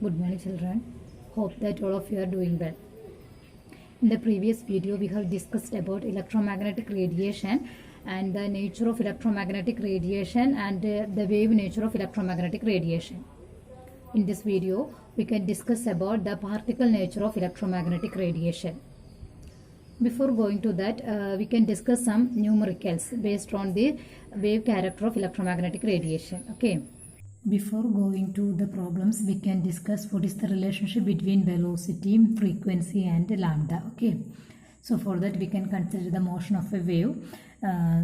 Good morning, children. Hope that all of you are doing well. In the previous video, we have discussed about electromagnetic radiation and the nature of electromagnetic radiation and the wave nature of electromagnetic radiation. In this video, we can discuss about the particle nature of electromagnetic radiation. Before going to that, we can discuss some numericals based on the wave character of electromagnetic radiation. Okay. Before going to the problems, we can discuss what is the relationship between velocity, frequency and lambda. Okay. So for that we can consider the motion of a wave.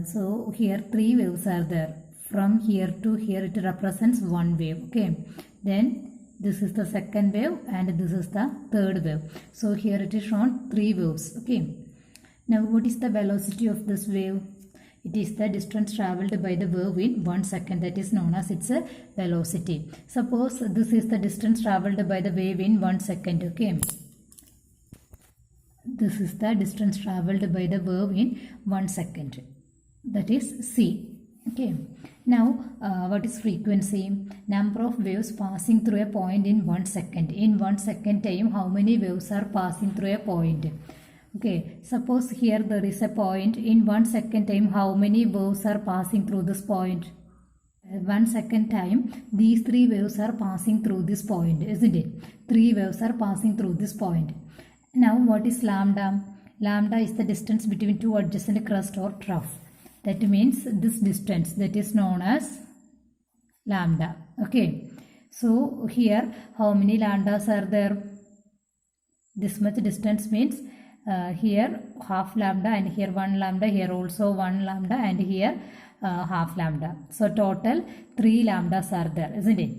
So here three waves are there. From here to here it represents one wave. Okay. Then this is the second wave and this is the third wave. So here it is shown three waves. Okay. Now what is the velocity of this wave? It is the distance travelled by the wave in 1 second, that is known as its velocity. Suppose this is the distance travelled by the wave in 1 second. Okay. This is the distance travelled by the wave in 1 second. That is c. Okay. Now what is frequency? Number of waves passing through a point in 1 second. In 1 second time, how many waves are passing through a point? Okay, suppose here there is a point. In 1 second time, how many waves are passing through this point? 1 second time, these three waves are passing through this point, isn't it? Three waves are passing through this point. Now, what is lambda? Lambda is the distance between two adjacent crust or trough. That means this distance, that is known as lambda. Okay, so here, how many lambdas are there? This much distance means here half lambda and here 1 lambda, here also 1 lambda and here half lambda. So total 3 lambdas are there, isn't it?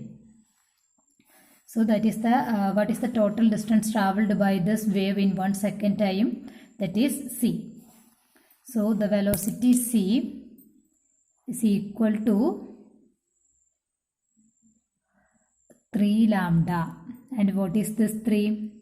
So that is the what is the total distance travelled by this wave in 1 second time? That is c. So the velocity c is equal to 3 lambda. And what is this 3?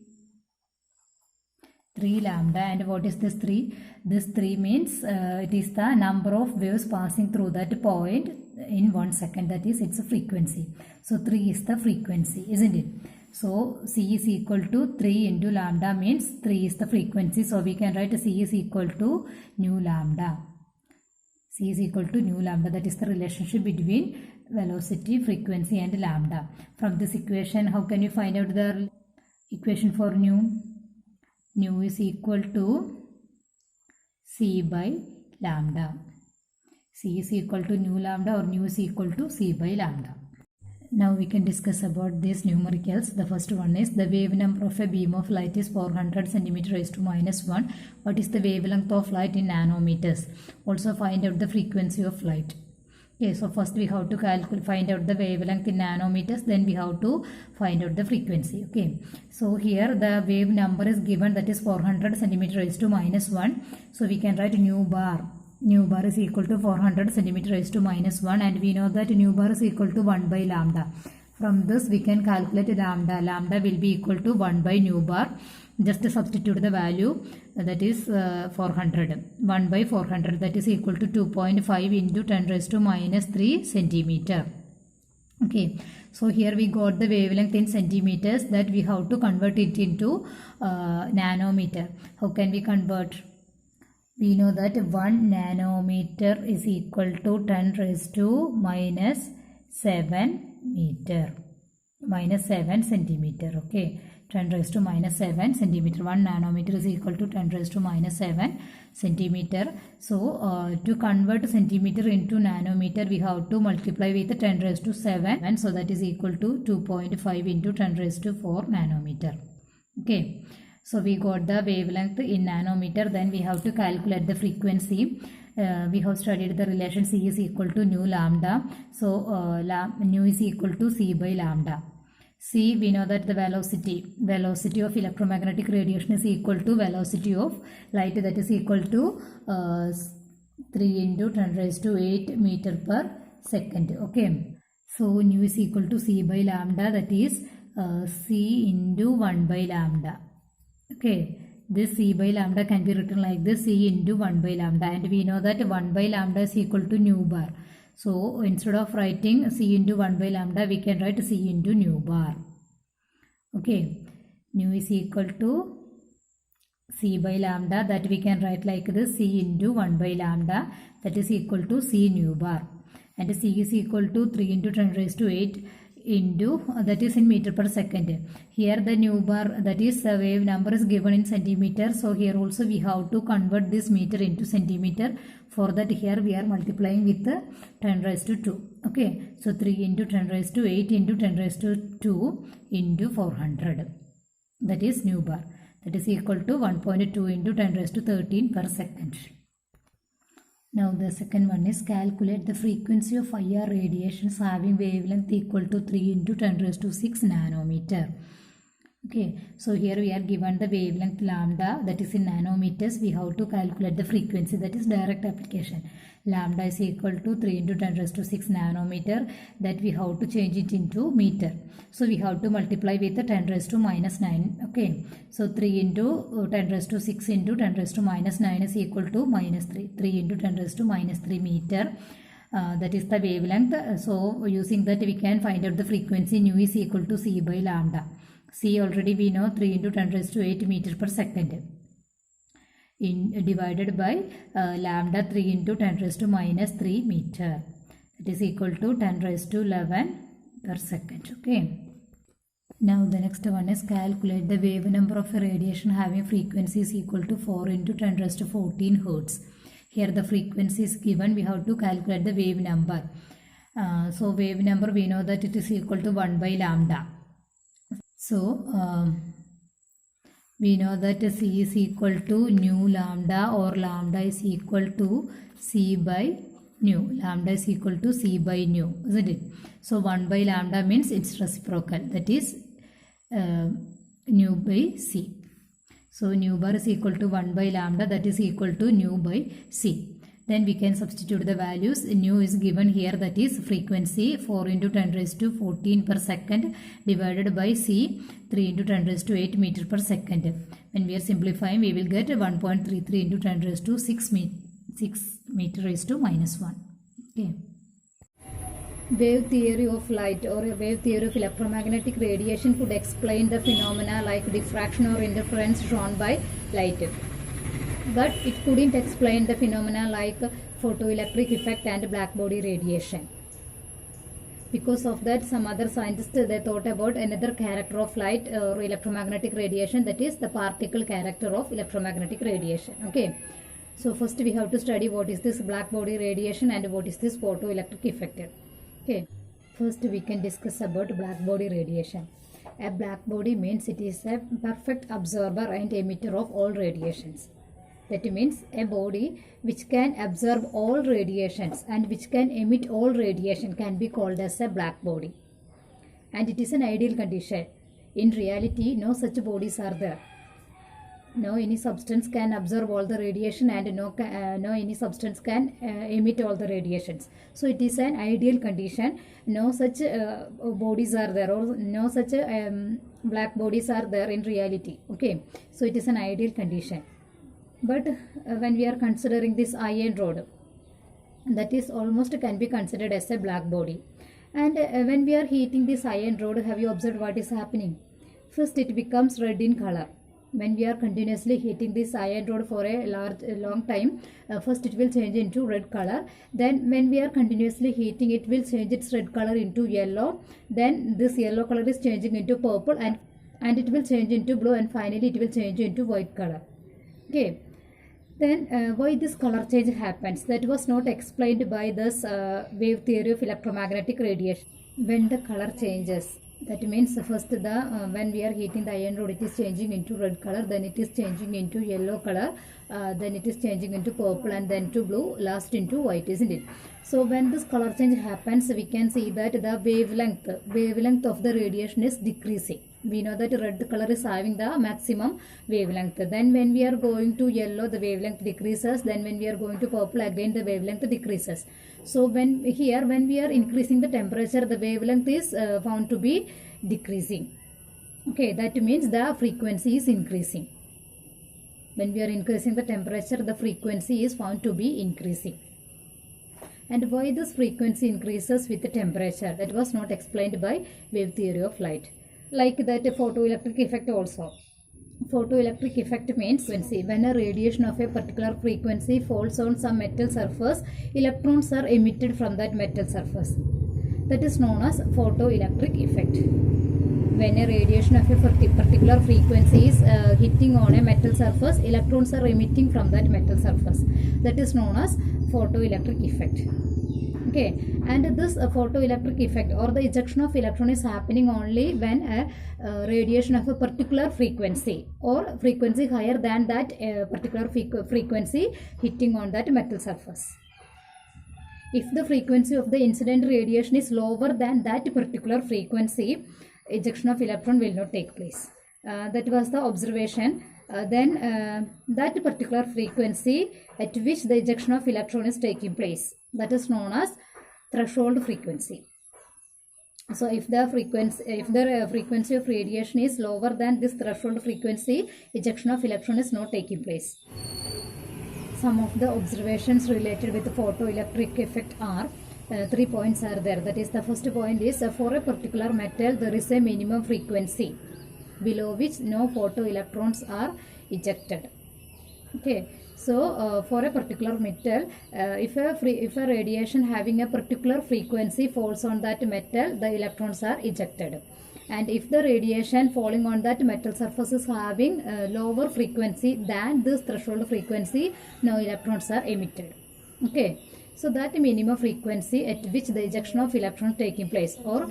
3 lambda. And what is this 3? This 3 means it is the number of waves passing through that point in 1 second. That is its frequency. So 3 is the frequency, isn't it? So c is equal to 3 into lambda means 3 is the frequency. So we can write c is equal to nu lambda. C is equal to nu lambda. That is the relationship between velocity, frequency and lambda. From this equation, how can you find out the equation for nu? Nu is equal to c by lambda. C is equal to nu lambda or nu is equal to c by lambda. Now we can discuss about these numericals. The first one is the wave number of a beam of light is 400 cm raised to -1. What is the wavelength of light in nanometers? Also find out the frequency of light. Okay, so first we have to find out the wavelength in nanometers, then we have to find out the frequency. Okay, so here the wave number is given, that is 400 cm raised to -1. So we can write nu bar. Nu bar is equal to 400 cm raised to -1 and we know that nu bar is equal to 1 by lambda. From this we can calculate lambda. Lambda will be equal to 1 by nu bar. Just substitute the value, that is 400. 1 by 400, that is equal to 2.5 into 10 raised to -3 centimeter. Okay, so here we got the wavelength in centimeters, that we have to convert it into nanometer. How can we convert? We know that 1 nanometer is equal to 10 raised to -7 meter. -7 centimeter. Okay. 10 raised to -7 centimeter. 1 nanometer is equal to 10 raised to -7 centimeter. So to convert centimeter into nanometer, we have to multiply with 10 raised to 7. And so that is equal to 2.5 into 10 raised to 4 nanometer. Okay. So we got the wavelength in nanometer. Then we have to calculate the frequency. We have studied the relation C is equal to nu lambda. So nu is equal to C by lambda. C, we know that the velocity of electromagnetic radiation is equal to velocity of light, that is equal to 3 into 10 raised to 8 meter per second. Okay, so nu is equal to C by lambda, that is C into 1 by lambda. Okay, this C by lambda can be written like this, C into 1 by lambda, and we know that 1 by lambda is equal to nu bar. So instead of writing C into 1 by lambda, we can write C into nu bar. Okay, nu is equal to c by lambda, that we can write like this, c into 1 by lambda, that is equal to c nu bar, and c is equal to 3 into 10 raised to 8 into, that is in meter per second. Here the nu bar, that is wave number, is given in centimeter, so here also we have to convert this meter into centimeter. For that here we are multiplying with 10 raised to 2. Okay, so 3 into 10 raised to 8 into 10 raised to 2 into 400, that is nu bar, that is equal to 1.2 into 10 raised to 13 per second. Now the second one is calculate the frequency of IR radiations having wavelength equal to 3 into 10 raised to 6 nanometer. Okay, so here we are given the wavelength lambda, that is in nanometers. We have to calculate the frequency, that is direct application. Lambda is equal to 3 into 10 raised to 6 nanometer, that we have to change it into meter. So we have to multiply with the 10 raised to minus 9. Okay, so 3 into 10 raised to 6 into 10 raised to minus 9 is equal to minus 3. 3 into 10 raised to minus 3 meter. That is the wavelength. So using that we can find out the frequency. Nu is equal to c by lambda. C already we know, 3 into 10 raised to 8 meter per second, divided by lambda 3 into 10 raised to minus 3 meter. It is equal to 10 raised to 11 per second. Okay. Now the next one is calculate the wave number of a radiation having frequency is equal to 4 into 10 raised to 14 hertz. Here the frequency is given. We have to calculate the wave number. So wave number we know that it is equal to 1 by lambda. So we know that c is equal to nu lambda, or lambda is equal to c by nu. Lambda is equal to c by nu, isn't it? So 1 by lambda means its reciprocal, that is nu by c. So nu bar is equal to 1 by lambda, that is equal to nu by c. Then we can substitute the values. Nu is given here, that is frequency 4 into 10 raised to 14 per second, divided by c 3 into 10 raised to 8 meter per second. When we are simplifying, we will get 1.33 into 10 raised to 6 meter raised to minus 1. Okay. Wave theory of light, or a wave theory of electromagnetic radiation, could explain the phenomena like diffraction or interference shown by light. But it couldn't explain the phenomena like photoelectric effect and black body radiation. Because of that, some other scientists, they thought about another character of light or electromagnetic radiation, that is the particle character of electromagnetic radiation. Okay, so first we have to study what is this black body radiation and what is this photoelectric effect. Okay, first we can discuss about black body radiation. A black body means it is a perfect absorber and emitter of all radiations. That means a body which can absorb all radiations and which can emit all radiation can be called as a black body. And it is an ideal condition. In reality, no such bodies are there. No any substance can absorb all the radiation, and no any substance can emit all the radiations. So it is an ideal condition. No such bodies are there, or no such black bodies are there in reality. Okay, so it is an ideal condition. But when we are considering this iron rod, that is almost can be considered as a black body. And when we are heating this iron rod, have you observed what is happening? First it becomes red in color. When we are continuously heating this iron rod for a long time, first it will change into red color. Then when we are continuously heating, it will change its red color into yellow. Then this yellow color is changing into purple, and it will change into blue, and finally it will change into white color. Okay. Then why this color change happens? That was not explained by this wave theory of electromagnetic radiation. When the color changes, that means first when we are heating the iron rod, it is changing into red color, then it is changing into yellow color, then it is changing into purple, and then to blue, last into white, isn't it? So when this color change happens, we can see that the wavelength of the radiation is decreasing. We know that red color is having the maximum wavelength. Then when we are going to yellow, the wavelength decreases. Then when we are going to purple, again the wavelength decreases. So when we are increasing the temperature, the wavelength is found to be decreasing. Okay, that means the frequency is increasing. When we are increasing the temperature, the frequency is found to be increasing. And why this frequency increases with the temperature? That was not explained by wave theory of light. Like that photoelectric effect also. Photoelectric effect means frequency. When a radiation of a particular frequency falls on some metal surface, electrons are emitted from that metal surface. That is known as photoelectric effect. When a radiation of a particular frequency is hitting on a metal surface, electrons are emitting from that metal surface. That is known as photoelectric effect. Okay, and this photoelectric effect or the ejection of electron is happening only when a radiation of a particular frequency or frequency higher than that particular frequency hitting on that metal surface. If the frequency of the incident radiation is lower than that particular frequency, ejection of electron will not take place. That was the observation. Then that particular frequency at which the ejection of electron is taking place, that is known as threshold frequency. So if the frequency of radiation is lower than this threshold frequency, ejection of electron is not taking place. Some of the observations related with the photoelectric effect are 3 points are there. That is, the first point is for a particular metal there is a minimum frequency below which no photoelectrons are ejected. Okay, so for a particular metal, if a radiation having a particular frequency falls on that metal, the electrons are ejected. And if the radiation falling on that metal surface is having a lower frequency than this threshold frequency, no electrons are emitted. Okay, so that minimum frequency at which the ejection of electron taking place, or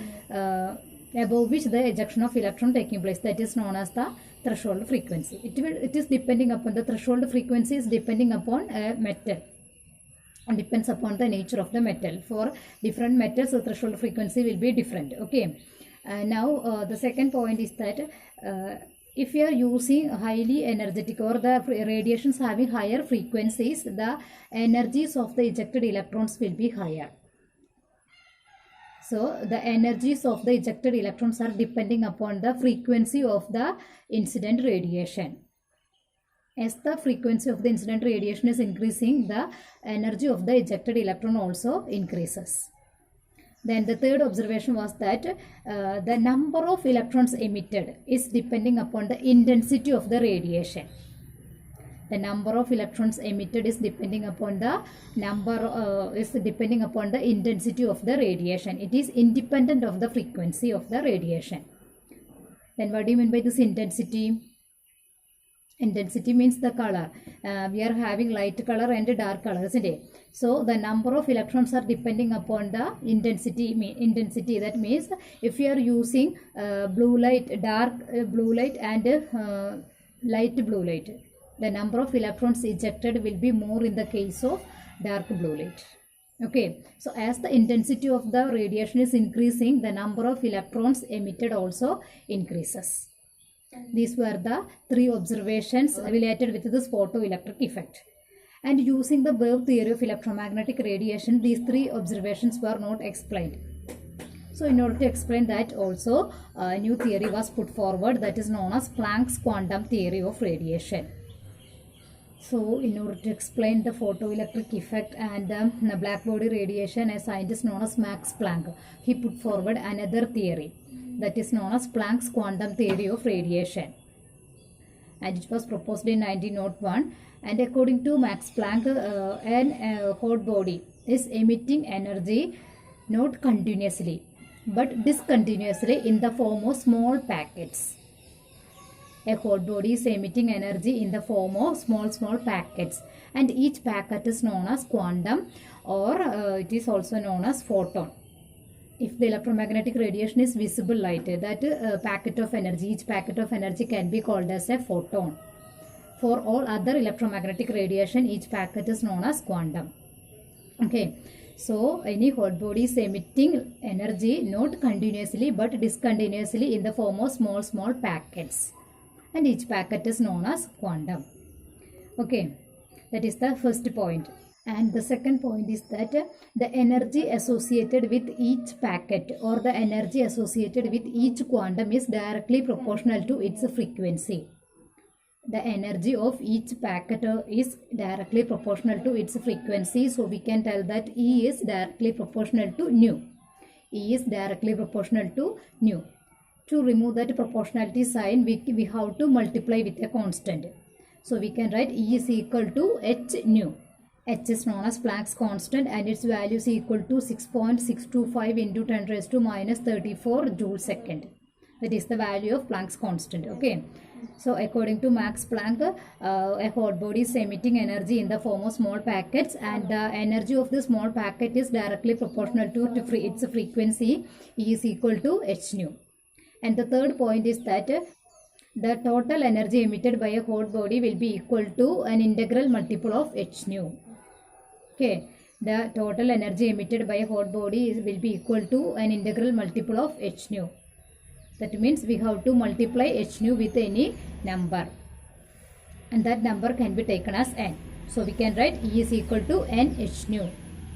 above which the ejection of electron taking place, that is known as the threshold frequency. It is depending upon the threshold frequency is depending upon a metal and depends upon the nature of the metal. For different metals, the threshold frequency will be different. Okay. Now the second point is that if you are using highly energetic or the radiations having higher frequencies, the energies of the ejected electrons will be higher. So the energies of the ejected electrons are depending upon the frequency of the incident radiation. As the frequency of the incident radiation is increasing, the energy of the ejected electron also increases. Then the third observation was that the number of electrons emitted is depending upon the intensity of the radiation. The number of electrons emitted is depending upon the intensity of the radiation. It is independent of the frequency of the radiation. Then what do you mean by this intensity? Intensity means the color. We are having light color and dark color, isn't it? So the number of electrons are depending upon the intensity. That means if you are using blue light, dark blue light and light blue light, the number of electrons ejected will be more in the case of dark blue light. Okay, so as the intensity of the radiation is increasing, the number of electrons emitted also increases. These were the 3 observations related with this photoelectric effect. And using the wave theory of electromagnetic radiation, these 3 observations were not explained. So in order to explain that also, a new theory was put forward, that is known as Planck's quantum theory of radiation. So in order to explain the photoelectric effect and the black body radiation, a scientist known as Max Planck, he put forward another theory, that is known as Planck's quantum theory of radiation, and it was proposed in 1901. And according to Max Planck, a hot body is emitting energy not continuously but discontinuously in the form of small packets. A hot body is emitting energy in the form of small packets, and each packet is known as quantum, or it is also known as photon. If the electromagnetic radiation is visible light, that packet of energy, each packet of energy can be called as a photon. For all other electromagnetic radiation, each packet is known as quantum. Okay, so any hot body is emitting energy not continuously but discontinuously in the form of small packets, and each packet is known as quantum. Okay, that is the first point. And the second point is that the energy associated with each packet or the energy associated with each quantum is directly proportional to its frequency. The energy of each packet is directly proportional to its frequency. So we can tell that E is directly proportional to nu. E is directly proportional to nu. To remove that proportionality sign, we have to multiply with a constant. So we can write E is equal to h nu. H is known as Planck's constant and its value is equal to 6.625 into 10 raised to minus 34 joule second. That is the value of Planck's constant. Okay. So according to Max Planck, a hot body is emitting energy in the form of small packets, and the energy of the small packet is directly proportional to its frequency. E is equal to h nu. And the third point is that the total energy emitted by a hot body will be equal to an integral multiple of h nu. Okay, the total energy emitted by a hot body will be equal to an integral multiple of h nu. That means we have to multiply h nu with any number, and that number can be taken as n. So we can write E is equal to n h nu,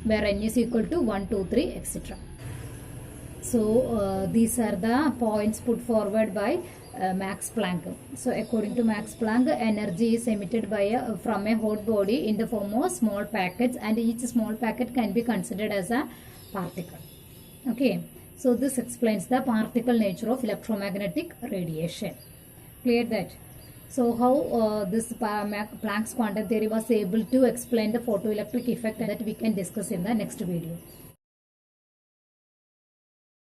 where n is equal to 1, 2, 3, etc. So these are the points put forward by Max Planck. So according to Max Planck, energy is emitted from a hot body in the form of small packets, and each small packet can be considered as a particle. Okay, so this explains the particle nature of electromagnetic radiation. Clear that? So how this Planck's quantum theory was able to explain the photoelectric effect, that we can discuss in the next video.